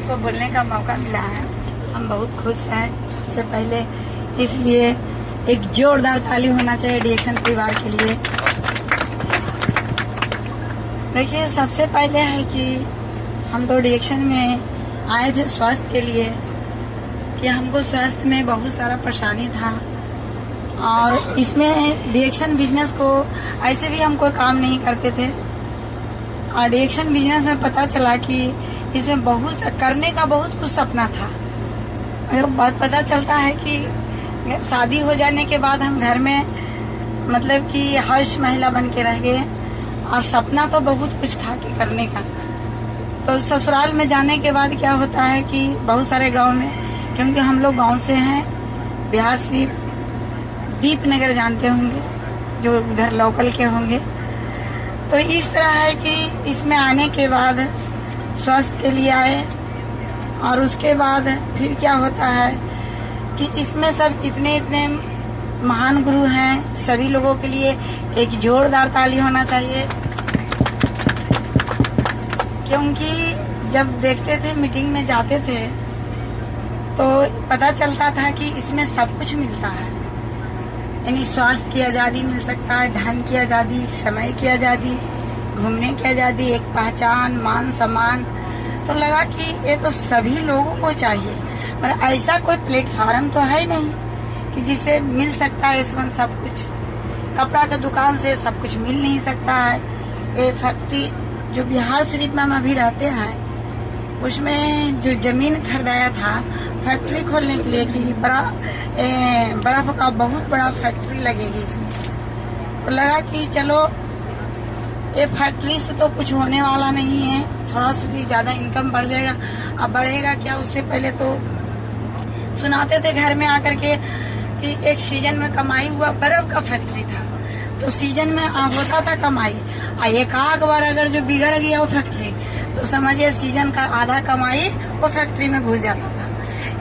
हमको बोलने का मौका मिला है, हम बहुत खुश हैं। सबसे पहले इसलिए एक जोरदार ताली होना चाहिए डिएक्शन परिवार के लिए। देखिए, सबसे पहले है कि हम तो डिएक्शन में आए थे स्वास्थ्य के लिए, कि हमको स्वास्थ्य में बहुत सारा परेशानी था और इसमें डिएक्शन बिजनेस को ऐसे भी हम कोई काम नहीं करते थे और डिएक्शन बिजनेस में पता चला कि इसमें बहुत करने का बहुत कुछ सपना था। बात पता चलता है कि शादी हो जाने के बाद हम घर में मतलब कि हर्ष महिला बन के रह गए और सपना तो बहुत कुछ था कि करने का। तो ससुराल में जाने के बाद क्या होता है कि बहुत सारे गांव में, क्योंकि हम लोग गांव से हैं, बिहार शरीफ दीपनगर जानते होंगे, जो उधर लोकल के होंगे। तो इस तरह है कि इसमें आने के बाद स्वास्थ्य के लिए आए और उसके बाद फिर क्या होता है कि इसमें सब इतने इतने महान गुरु हैं। सभी लोगों के लिए एक जोरदार ताली होना चाहिए, क्योंकि जब देखते थे मीटिंग में जाते थे तो पता चलता था कि इसमें सब कुछ मिलता है। यानी स्वास्थ्य की आज़ादी मिल सकता है, धन की आज़ादी, समय की आज़ादी, घूमने की आज़ादी, एक पहचान, मान सम्मान। तो लगा कि ये तो सभी लोगों को चाहिए, पर ऐसा कोई प्लेटफार्म तो है नहीं कि जिसे मिल सकता है इसमें सब कुछ। कपड़ा का दुकान से सब कुछ मिल नहीं सकता है। ये फैक्ट्री जो बिहार शरीफ में हम अभी रहते हैं, उसमें जो जमीन खरीदाया था फैक्ट्री खोलने के लिए कि बर्फ का बहुत बड़ा फैक्ट्री लगेगी इसमें, तो लगा कि चलो ये फैक्ट्री से तो कुछ होने वाला नहीं है, थोड़ा सा ज़्यादा इनकम बढ़ जाएगा। अब बढ़ेगा क्या, उससे पहले तो सुनाते थे घर में आकर के कि एक सीजन में कमाई हुआ बर्फ का फैक्ट्री था, तो सीजन में होता था कमाई। एक आग बार अगर जो बिगड़ गया वो फैक्ट्री, तो समझिए सीजन का आधा कमाई वो फैक्ट्री में घुस जाता था।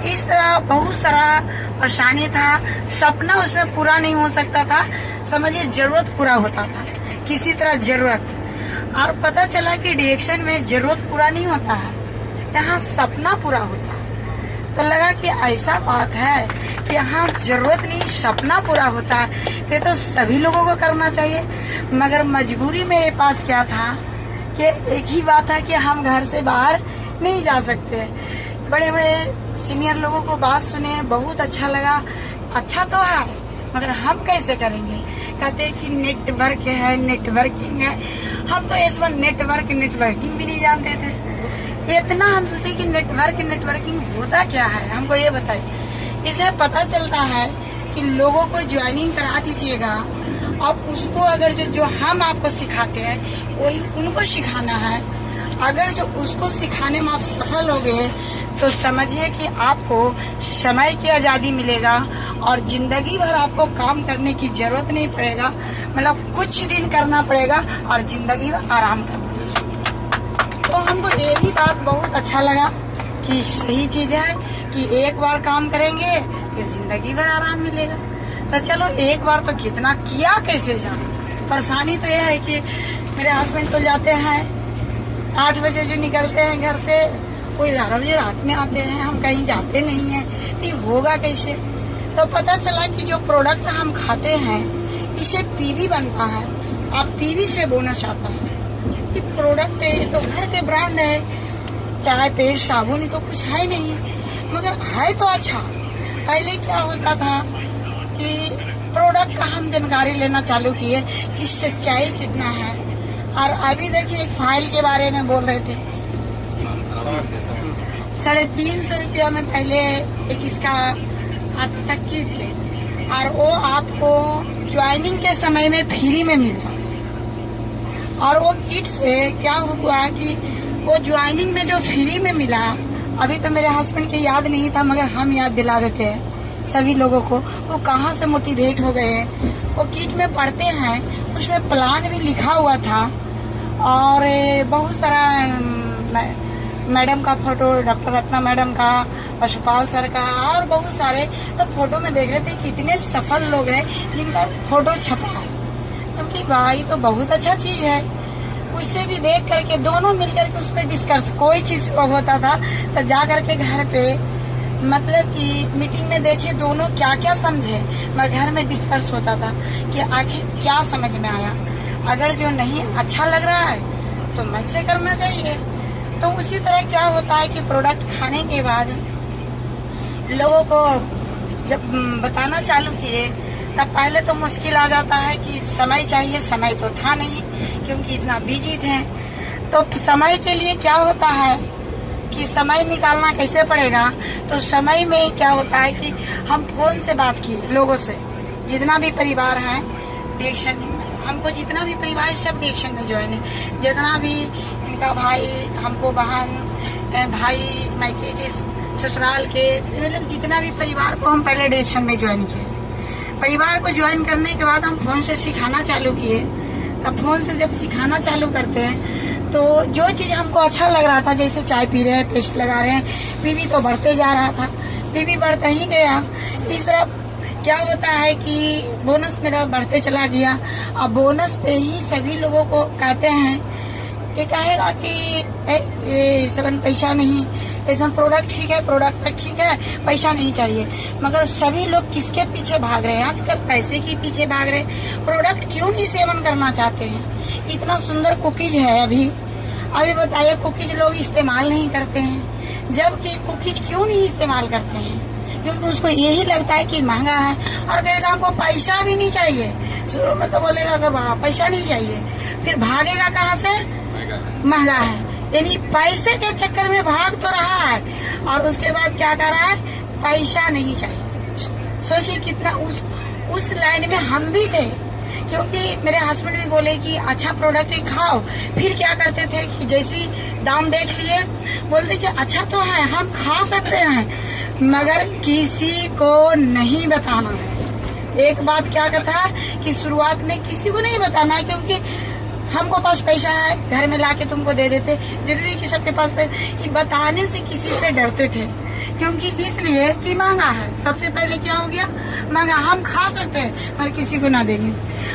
इस तरह बहुत सारा परेशानी था, सपना उसमें पूरा नहीं हो सकता था। समझिए जरूरत पूरा होता था, किसी तरह जरूरत। और पता चला कि डिएक्शन में जरूरत पूरा नहीं होता है, यहाँ सपना पूरा होता है। तो लगा कि ऐसा बात है कि यहाँ जरूरत नहीं, सपना पूरा होता है, ये तो सभी लोगों को करना चाहिए। मगर मजबूरी मेरे पास क्या था कि एक ही बात है कि हम घर से बाहर नहीं जा सकते। बड़े बड़े सीनियर लोगों को बात सुने, बहुत अच्छा लगा। अच्छा तो है, मगर हम कैसे करेंगे? कहते कि नेटवर्क है, नेटवर्किंग है। हम तो इस बार नेटवर्किंग भी नहीं जानते थे। इतना हम सोचे कि नेटवर्किंग होता क्या है, हमको ये बताइए। इसमें पता चलता है कि लोगों को ज्वाइनिंग करा दीजिएगा और उसको अगर जो हम आपको सिखाते हैं वही उनको सिखाना है। अगर जो उसको सिखाने में आप सफल हो गए तो समझिए कि आपको समय की आज़ादी मिलेगा और जिंदगी भर आपको काम करने की जरूरत नहीं पड़ेगा। मतलब कुछ दिन करना पड़ेगा और जिंदगी भर आराम करना। तो हमको ये भी बात बहुत अच्छा लगा कि सही चीज़ है कि एक बार काम करेंगे फिर जिंदगी भर आराम मिलेगा। तो चलो एक बार तो कितना किया कैसे जाए। परेशानी तो यह है कि मेरे हस्बैंड तो जाते हैं 8 बजे, जो निकलते हैं घर से वो 11 बजे रात में आते हैं। हम कहीं जाते नहीं हैं, तो ये होगा कैसे? तो पता चला कि जो प्रोडक्ट हम खाते हैं इसे पीवी बनता है। आप पीवी से बोनस आता है। ये प्रोडक्ट है तो घर के ब्रांड है, चाय पेस्ट साबुन तो कुछ है नहीं, मगर है तो अच्छा। पहले क्या होता था कि प्रोडक्ट का हम जानकारी लेना चालू किए कि सच्चाई कितना है। और अभी देखिए एक फाइल के बारे में बोल रहे थे, 350 रुपया में पहले एक इसका आता था किट, और वो आपको ज्वाइनिंग के समय में फ्री में मिल रहा था। और वो किट से क्या हुआ कि वो ज्वाइनिंग में जो फ्री में मिला, अभी तो मेरे हस्बैंड के याद नहीं था मगर हम याद दिला देते हैं सभी लोगों को। वो कहाँ से मोटिवेट हो गए। वो किट में पढ़ते हैं, उसमें प्लान भी लिखा हुआ था और बहुत सारा मैडम का फोटो, डॉक्टर रत्ना मैडम का, पशुपाल सर का और बहुत सारे। तो फोटो में देख रहे थे कितने सफल लोग हैं जिनका फोटो छपा है। क्योंकि भाई तो बहुत अच्छा चीज़ है। उससे भी देख करके दोनों मिलकर के उस पर डिस्कस, कोई चीज होता था तो जा करके घर पे मतलब कि मीटिंग में देखे दोनों क्या क्या समझे, मगर घर में डिस्कस होता था कि आखिर क्या समझ में आया। अगर जो नहीं अच्छा लग रहा है तो मन से करना चाहिए। तो उसी तरह क्या होता है कि प्रोडक्ट खाने के बाद लोगों को जब बताना चालू किए तब पहले तो मुश्किल आ जाता है कि समय चाहिए, समय तो था नहीं क्योंकि इतना बिजी थे। तो समय के लिए क्या होता है कि समय निकालना कैसे पड़ेगा। तो समय में क्या होता है कि हम फोन से बात किए लोगों से, जितना भी परिवार है डिएक्शन, हमको जितना भी परिवार है सब डिएक्शन में ज्वाइन है। जितना भी इनका भाई, हमको बहन, भाई मायके के, ससुराल के, मतलब जितना भी परिवार को हम पहले डिएक्शन में ज्वाइन किए। परिवार को ज्वाइन करने के बाद हम फोन से सिखाना चालू किए। तब फोन से जब सिखाना चालू करते हैं तो जो चीज हमको अच्छा लग रहा था, जैसे चाय पी रहे हैं, पेस्ट लगा रहे हैं, पीवी तो बढ़ते जा रहा था, पीवी बढ़ता ही गया। इस तरह क्या होता है कि बोनस मेरा बढ़ते चला गया। अब बोनस पे ही सभी लोगों को कहते हैं कि कहेगा कि सबन पैसा नहीं, ऐसा प्रोडक्ट ठीक है, प्रोडक्ट ठीक है, पैसा नहीं चाहिए। मगर सभी लोग किसके पीछे भाग रहे हैं आजकल? पैसे के पीछे भाग रहे हैं। प्रोडक्ट क्यों नहीं सेवन करना चाहते हैं? इतना सुंदर कुकीज है, अभी बताइए कुकीज लोग इस्तेमाल नहीं करते हैं। जबकि कुकीज क्यों नहीं इस्तेमाल करते हैं? क्योंकि उसको यही लगता है कि महंगा है और कहेगा हमको पैसा भी नहीं चाहिए। शुरू में तो बोलेगा कि पैसा नहीं चाहिए, फिर भागेगा कहाँ से? महंगा है। यानी पैसे के चक्कर में भाग तो रहा है और उसके बाद क्या कर रहा है? पैसा नहीं चाहिए। सोचिए कितना उस लाइन में हम भी थे। क्योंकि मेरे हस्बैंड भी बोले कि अच्छा प्रोडक्ट ही खाओ। फिर क्या करते थे कि जैसी दाम देख लिए बोलते कि अच्छा तो है, हम खा सकते हैं, मगर किसी को नहीं बताना। एक बात क्या कहता कि शुरुआत में किसी को नहीं बताना, क्योंकि हमको पास पैसा है, घर में लाके तुमको दे देते, जरूरी कि सबके पास पैसा। ये बताने से किसी से डरते थे, क्योंकि इसलिए कि महंगा है। सबसे पहले क्या हो गया? महंगा। हम खा सकते हैं पर किसी को ना देंगे।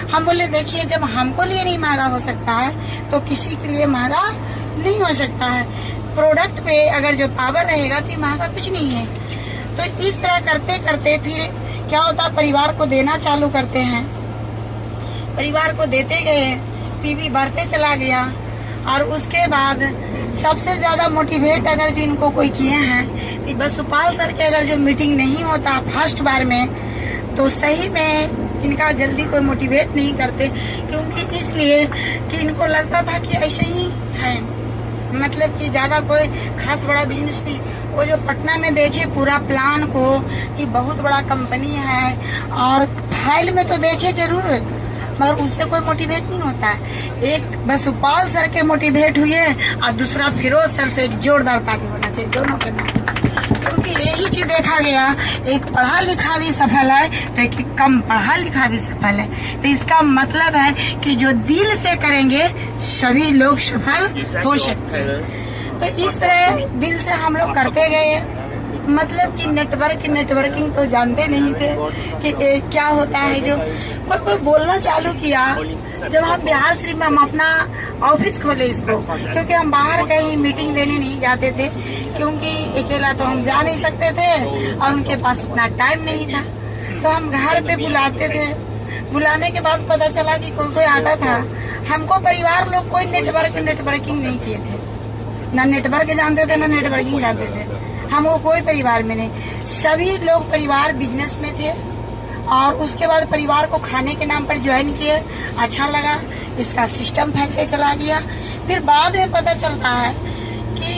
हम बोले देखिए, जब हमको लिए नहीं महंगा हो सकता है तो किसी के लिए महंगा नहीं हो सकता है। प्रोडक्ट पे अगर जो पावर रहेगा तो महंगा कुछ नहीं है। तो इस तरह करते करते फिर क्या होता, परिवार को देना चालू करते हैं। परिवार को देते गए, पीवी बढ़ते चला गया। और उसके बाद सबसे ज्यादा मोटिवेट अगर जो इनको कोई किए हैं कि बस सुपाल सर के अगर जो मीटिंग नहीं होता फर्स्ट बार में, तो सही में इनका जल्दी कोई मोटिवेट नहीं करते। क्योंकि इसलिए कि इनको लगता था कि ऐसे ही है, मतलब कि ज्यादा कोई खास बड़ा बिजनेस नहीं। वो जो पटना में देखे पूरा प्लान को कि बहुत बड़ा कंपनी है, और फाइल में तो देखे जरूर, मगर उससे कोई मोटिवेट नहीं होता है। एक बस सुपाल सर के मोटिवेट हुए और दूसरा फिरोज सर से एक जोरदार ताकि होना चाहिए दोनों के। क्योंकि यही चीज देखा गया, एक पढ़ा लिखा भी सफल है तो एक कम पढ़ा लिखा भी सफल है। तो इसका मतलब है कि जो दिल से करेंगे सभी लोग सफल हो सकते हैं। तो इस तरह दिल से हम लोग करते गए। मतलब कि नेटवर्किंग तो जानते नहीं थे कि क्या होता है। जो कोई बोलना चालू किया, जब हम बिहार शरीफ में हम अपना ऑफिस खोले इसको, क्योंकि हम बाहर कहीं मीटिंग देने नहीं जाते थे, क्योंकि अकेला तो हम जा नहीं सकते थे और उनके पास उतना टाइम नहीं था। तो हम घर पे बुलाते थे। बुलाने के बाद पता चला कि कोई आता था। हमको परिवार लोग कोई नेटवर्किंग नहीं किए थे, ना नेटवर्क जानते थे ना नेटवर्किंग जानते थे। हमको कोई परिवार में नहीं, सभी लोग परिवार बिजनेस में थे। और उसके बाद परिवार को खाने के नाम पर ज्वाइन किए, अच्छा लगा, इसका सिस्टम फैलते चला गया। फिर बाद में पता चलता है कि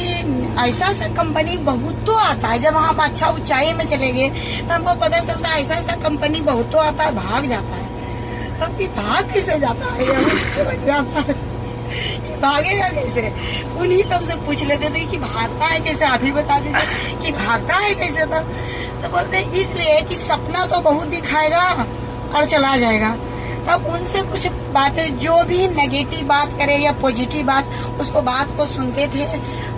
ऐसा कंपनी बहुत तो आता है। जब हम अच्छा ऊंचाई में चले गए तो हमको पता चलता है ऐसा कंपनी बहुत तो आता है, भाग जाता है। तब कि भाग कैसे जाता है, समझ में आता है भागेगा कैसे। उन्हीं लोग से पूछ लेते थे कि भागता है कैसे, आप ही बता दीजिए कि भागता है कैसे। तो बोलते हैं इसलिए कि सपना तो बहुत दिखाएगा और चला जाएगा। तब उनसे कुछ बातें, जो भी नेगेटिव बात करे या पॉजिटिव बात, उसको बात को सुनते थे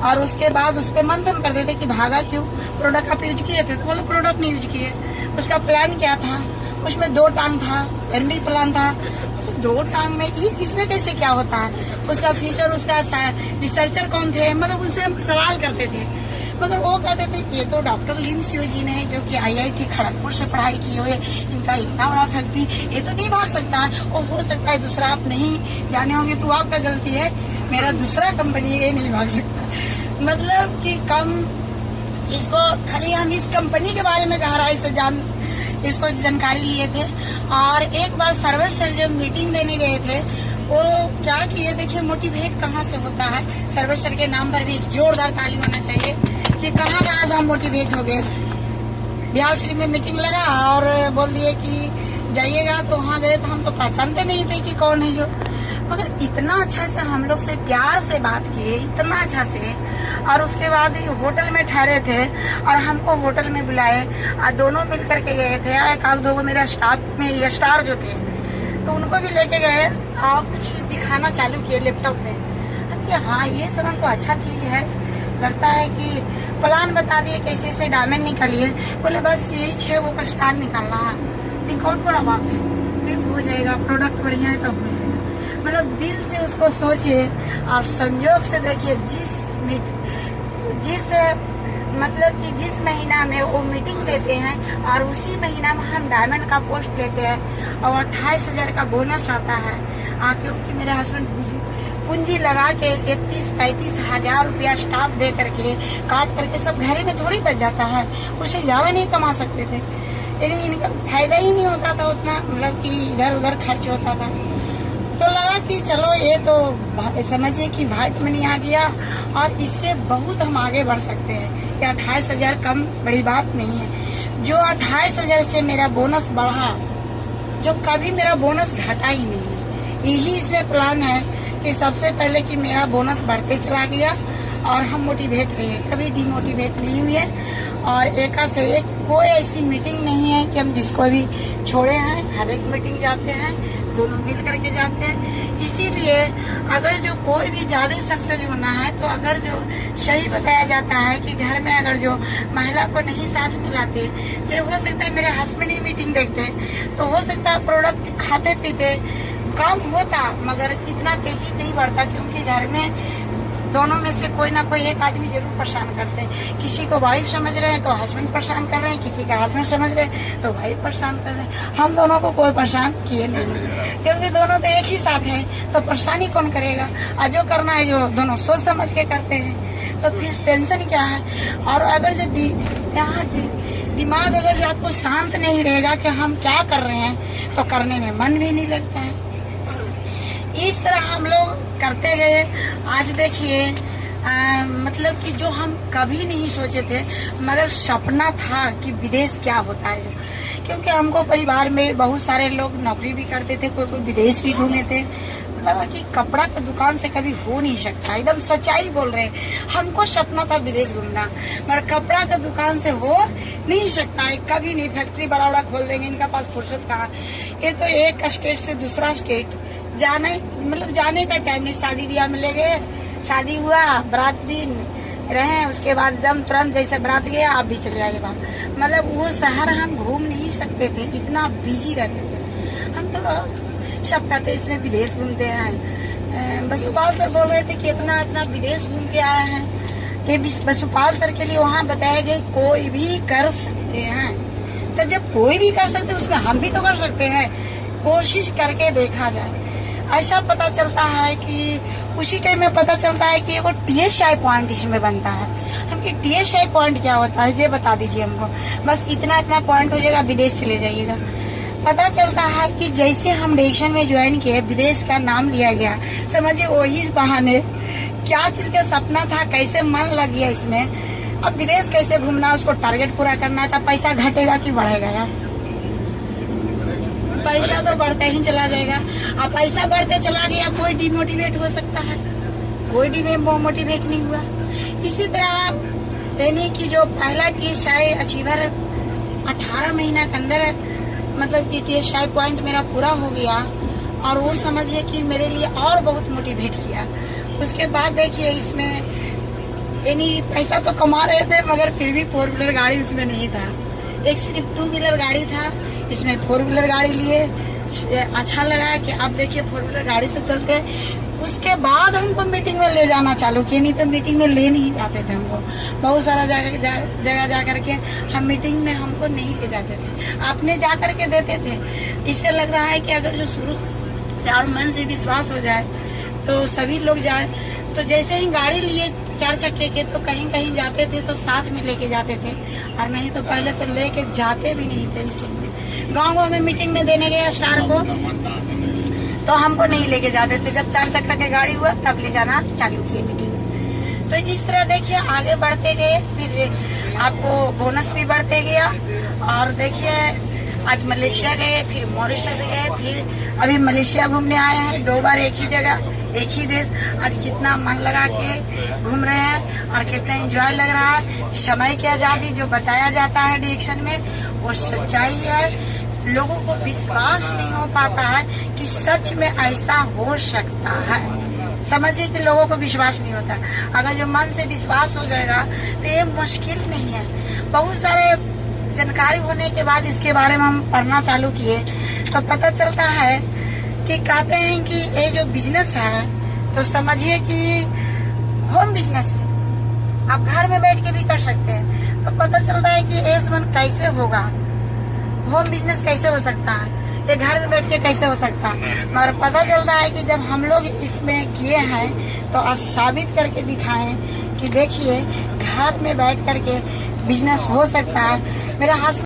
और उसके बाद उस पर मंथन करते थे कि भागा क्यों, प्रोडक्ट आप यूज किए थे? तो बोले प्रोडक्ट नहीं यूज किए। उसका प्लान क्या था? उसमें 2 टांग था, एमडी प्लान था। दो टांग में इसमें कैसे क्या होता है, उसका फ्यूचर, उसका रिसर्चर कौन थे, मतलब उनसे हम सवाल करते थे। मगर वो कहते थे ये तो डॉक्टर लिम सियो जी ने जो कि IIT खड़गपुर से पढ़ाई की हुई, इनका इतना बड़ा फैक्ट्री, ये तो नहीं भाग सकता है। और हो सकता है दूसरा आप नहीं जाने होंगे तो आपका गलती है, मेरा दूसरा कंपनी ये नहीं भाग सकता। मतलब कि कम इसको खाली हम इस कंपनी के बारे में गहराई से इसको जानकारी लिए थे। और एक बार सर्वर सर जब मीटिंग देने गए थे, वो क्या किए देखिए, मोटिवेट कहाँ से होता है। सर्वर सर के नाम पर भी एक जोरदार ताली होना चाहिए कि कहाँ से हम मोटिवेट हो गए। बिहार शरीफ में मीटिंग लगा और बोल दिए कि जाइएगा, तो वहाँ गए तो हम तो पहचानते नहीं थे कि कौन है जो, मगर इतना अच्छा से हम लोग से प्यार से बात किए, इतना अच्छा से। और उसके बाद होटल में ठहरे थे और हमको होटल में बुलाए और दोनों मिल करके गए थे। एक आध दो मेरा स्टाफ में स्टार जो थे तो उनको भी लेके गए और कुछ दिखाना चालू किए लैपटॉप में। हम कि हाँ ये सब तो अच्छा चीज है, लगता है कि प्लान बता दिए कैसे ऐसे डायमंड निकालिए। बोले बस यही 6 गो का स्टार निकालना है, ये कौन बड़ा बात है, फिर हो जाएगा, प्रोडक्ट बढ़िया है तो हो जाएगा। मतलब दिल से उसको सोचिए और संजोग से देखिए जिस महीना में वो मीटिंग देते हैं और उसी महीना में हम डायमंड का पोस्ट लेते हैं और 28,000 का बोनस आता है। क्योंकि मेरे हस्बैंड पूंजी लगा के 33-35 हजार रुपया स्टाफ दे करके काट करके सब घरे में थोड़ी बच जाता है, उससे ज्यादा नहीं कमा सकते थे, लेकिन इनका फायदा ही नहीं होता था उतना, मतलब कि इधर उधर खर्च होता था। तो लगा कि चलो ये तो समझिए कि व्हाइट मनी आ गया और इससे बहुत हम आगे बढ़ सकते हैं। ये 28,000 कम बड़ी बात नहीं है। जो 28,000 से मेरा बोनस बढ़ा, जो कभी मेरा बोनस घटा ही नहीं है, यही इसमें प्लान है कि सबसे पहले कि मेरा बोनस बढ़ते चला गया और हम मोटिवेट रहे, कभी डिमोटिवेट नहीं हुए। और एक से एक कोई ऐसी मीटिंग नहीं है कि हम जिसको भी छोड़े हैं, हर एक मीटिंग जाते हैं, दोनों मिल करके जाते हैं। इसीलिए अगर जो कोई भी ज्यादा सक्सेस होना है तो अगर जो सही बताया जाता है कि घर में अगर जो महिला को नहीं साथ मिलाते, चाहे हो सकता है मेरे हस्बैंड ही मीटिंग देखते तो हो सकता है प्रोडक्ट खाते पीते कम होता, मगर इतना तेजी नहीं बढ़ता, क्योंकि घर में दोनों में से कोई ना कोई एक आदमी जरूर परेशान करते हैं। किसी को वाइफ समझ रहे हैं तो हस्बैंड परेशान कर रहे हैं, किसी का हस्बैंड समझ रहे हैं तो वाइफ परेशान कर रहे हैं। हम दोनों को कोई परेशान किए नहीं, क्योंकि दोनों तो एक ही साथ हैं, तो परेशानी कौन करेगा। और जो करना है जो दोनों सोच समझ के करते हैं, तो फिर टेंशन क्या है। और अगर जो यहाँ दिमाग अगर जो आपको शांत नहीं रहेगा कि हम क्या कर रहे हैं, तो करने में मन भी नहीं लगता है। इस तरह हम लोग करते गए। आज देखिए मतलब कि जो हम कभी नहीं सोचे थे, मगर सपना था कि विदेश क्या होता है, क्योंकि हमको परिवार में बहुत सारे लोग नौकरी भी करते थे, कोई विदेश भी घूमे थे। मतलब कि कपड़ा की दुकान से कभी हो नहीं सकता, एकदम सच्चाई बोल रहे हैं। हमको सपना था विदेश घूमना, मगर कपड़ा की दुकान से हो नहीं सकता है, कभी नहीं। फैक्ट्री बड़ा बड़ा खोल देंगे, इनका पास फुर्सत कहाँ। ये तो एक स्टेट से दूसरा स्टेट जाने का टाइम नहीं। शादी ब्याह में ले गए, शादी हुआ, बारात दिन रहे, उसके बाद एकदम तुरंत जैसे बारात गया आप भी चले आए वहाँ। मतलब वो शहर हम घूम नहीं सकते थे, इतना बिजी रहते थे हम लोग। सब कहते इसमें विदेश घूमते हैं। बसुपाल सर बोल रहे थे कि इतना विदेश घूम के आए हैं, कि बसुपाल सर के लिए वहाँ बताया गया कोई भी कर सकते हैं। तो जब कोई भी कर सकते उसमें हम भी तो कर सकते हैं, कोशिश करके देखा जाए। ऐसा पता चलता है कि उसी टाइम में पता चलता है कि वो TSI पॉइंट इसमें बनता है। हम कि TSI पॉइंट क्या होता है ये बता दीजिए हमको, बस इतना पॉइंट हो जाएगा, विदेश चले जाइएगा। पता चलता है कि जैसे हम डिरेक्शन में ज्वाइन किए, विदेश का नाम लिया गया, समझिए वही बहाने क्या चीज का सपना था, कैसे मन लग गया इसमें। अब विदेश कैसे घूमना, उसको टारगेट पूरा करना था। पैसा घटेगा कि बढ़ेगा यार, पैसा तो बढ़ता ही चला जाएगा। अब पैसा बढ़ते चला गया, कोई डिमोटिवेट हो सकता है, कोई मोटिवेट नहीं हुआ। इसी तरह यानी कि जो पहला TSI अचीवर 18 महीना के अंदर मतलब कि TSI पॉइंट मेरा पूरा हो गया, और वो समझिए कि मेरे लिए और बहुत मोटिवेट किया। उसके बाद देखिए इसमें यानी पैसा तो कमा रहे थे, मगर फिर भी 4 व्हीलर गाड़ी उसमें नहीं था, एक सिर्फ 2 व्हीलर गाड़ी था। इसमें 4 व्हीलर गाड़ी लिए, अच्छा लगा कि आप देखिए 4 व्हीलर गाड़ी से चलते उसके बाद हमको मीटिंग में ले जाना चालू किए, नहीं तो मीटिंग में ले नहीं जाते थे हमको। बहुत सारा जगह जा करके हम मीटिंग में हमको नहीं ले जाते थे, आपने जा करके देते थे। इससे लग रहा है कि अगर जो शुरू से और मन से विश्वास हो जाए तो सभी लोग जाए। तो जैसे ही गाड़ी लिए 4 चक्के के तो कहीं कहीं जाते थे तो साथ में लेके जाते थे, और नहीं तो पहले तो लेके जाते भी नहीं थे मीटिंग में। गाँव में मीटिंग में देने गया स्टार को तो हमको नहीं लेके जाते थे, जब 4 चक्का की गाड़ी हुआ तब ले जाना चालू किए मीटिंग में। तो इस तरह देखिए आगे बढ़ते गए, फिर आपको बोनस भी बढ़ते गया। और देखिए आज मलेशिया गए, फिर मॉरिशस गए, फिर अभी मलेशिया घूमने आए हैं 2 बार एक ही जगह एक ही देश। आज कितना मन लगा के घूम रहे हैं और कितना एंजॉय लग रहा है। समय की आजादी जो बताया जाता है डायरेक्शन में वो सच्चाई है। लोगों को विश्वास नहीं हो पाता है कि सच में ऐसा हो सकता है। समझिए कि लोगों को विश्वास नहीं होता। अगर जो मन से विश्वास हो जाएगा तो ये मुश्किल नहीं है। बहुत सारे जानकारी होने के बाद इसके बारे में हम पढ़ना चालू किए तो पता चलता है कि कहते हैं कि ये जो बिजनेस है तो समझिए कि होम बिजनेस है, आप घर में बैठ के भी कर सकते हैं। तो पता चलता है कि ये कैसे होगा, होम बिजनेस कैसे हो सकता है, ये घर में बैठ के कैसे हो सकता है। मगर पता चलता है कि जब हम लोग इसमें किए हैं तो आज साबित करके दिखाएं कि देखिए घर में बैठ करके बिजनेस हो सकता है। मेरा हस्बैंड